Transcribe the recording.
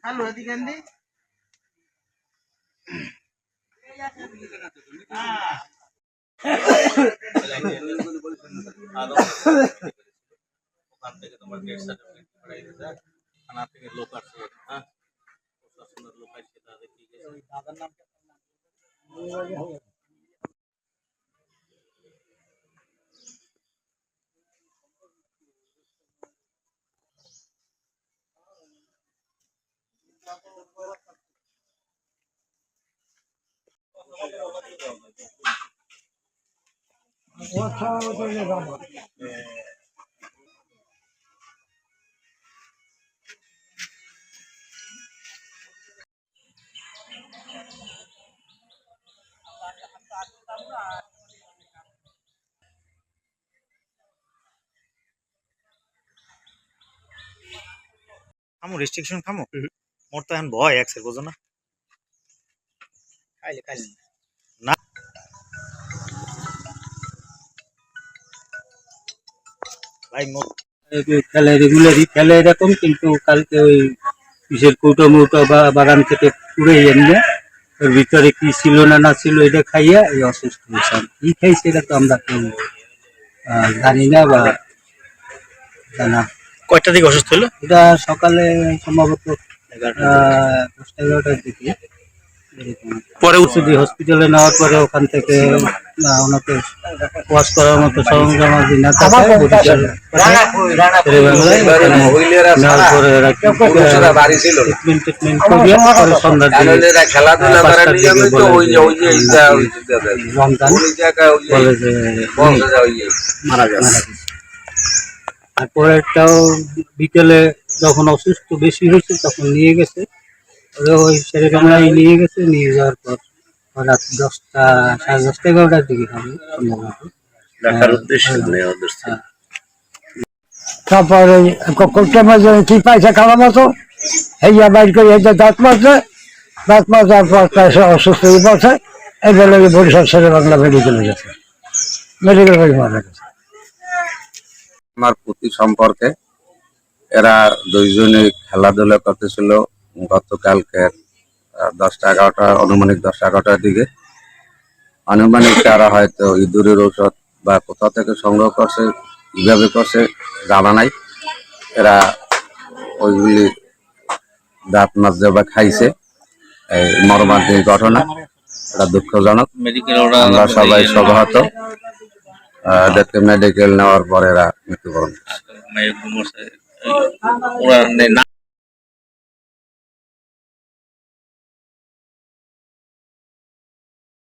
Halo, Digandi. ওখান থেকে তোমার ডেট সার্টিফিকেট পাঠাই দিতে থানা থেকে লোক আসছে, হ্যাঁ, প্রশাসনের লোক আসছে, তাদের কি দাদার নাম খামো রেস্ট্রিকশন খামো মোর তো এখন ভয় একসের বুঝো না খাইলে খাইলে না ভাই মোর খেলে রেগুলারই খেলে এরকম, কিন্তু কালকে ওই কিসের কৌটো মৌটো বা বাগান থেকে পুড়ে এনে ওর ভিতরে কি ছিল না না ছিল এটা খাইয়া এই অসুস্থ হয়েছে। কি খাইছে এটা তো আমরা কেউ জানি না বা জানা। কয়টা দিকে অসুস্থ হলো? এটা সকালে সম্ভবত 10-11টার দিকে। পরে হসপিটালে নেওয়ার পরে ওখান থেকে ওনাকে ওয়াশ করার মতো সরঞ্জাম না থাকায় মারা গেছে। তারপরেটাও বিকেলে যখন অসুস্থ বেশি হয়েছে তখন নিয়ে গেছে, ওই শেরেবাংলায় নিয়ে গেছে। নিয়ে যাওয়ার পর রাত 10টা, 10:30, 11টার দিকে হবে সম্ভবত। তারপরে কোকটের মাঝে কি পাইছে খাওয়ার মতো হেয়া বাইর করে দাঁত মাজার পর প্রায় অসুস্থ হয়ে পড়ছে। এই বলে বরিশাল শেরেবাংলা মেডিকেলে গেছে, মেডিকেল বাড়ি মারা গেছে। আমার প্রতি সম্পর্কে এরা দুইজনে খেলাধুলা করতেছিল গতকালকে 10টা-11টা, আনুমানিক 10-11টার দিকে। আনুমানিক তারা হয়তো ইঁদুরের ঔষধ বা কোথা থেকে সংগ্রহ করছে, কিভাবে করছে জানা নাই। এরা ওইগুলি দাঁত মাজতে বা খাইছে। এই মর্মান্তিক ঘটনা, এটা দুঃখজনক। আমরা সবাই সহমত। এদেরকে মেডিকেল নেওয়ার পর এরা মৃত্যুবরণ করছে।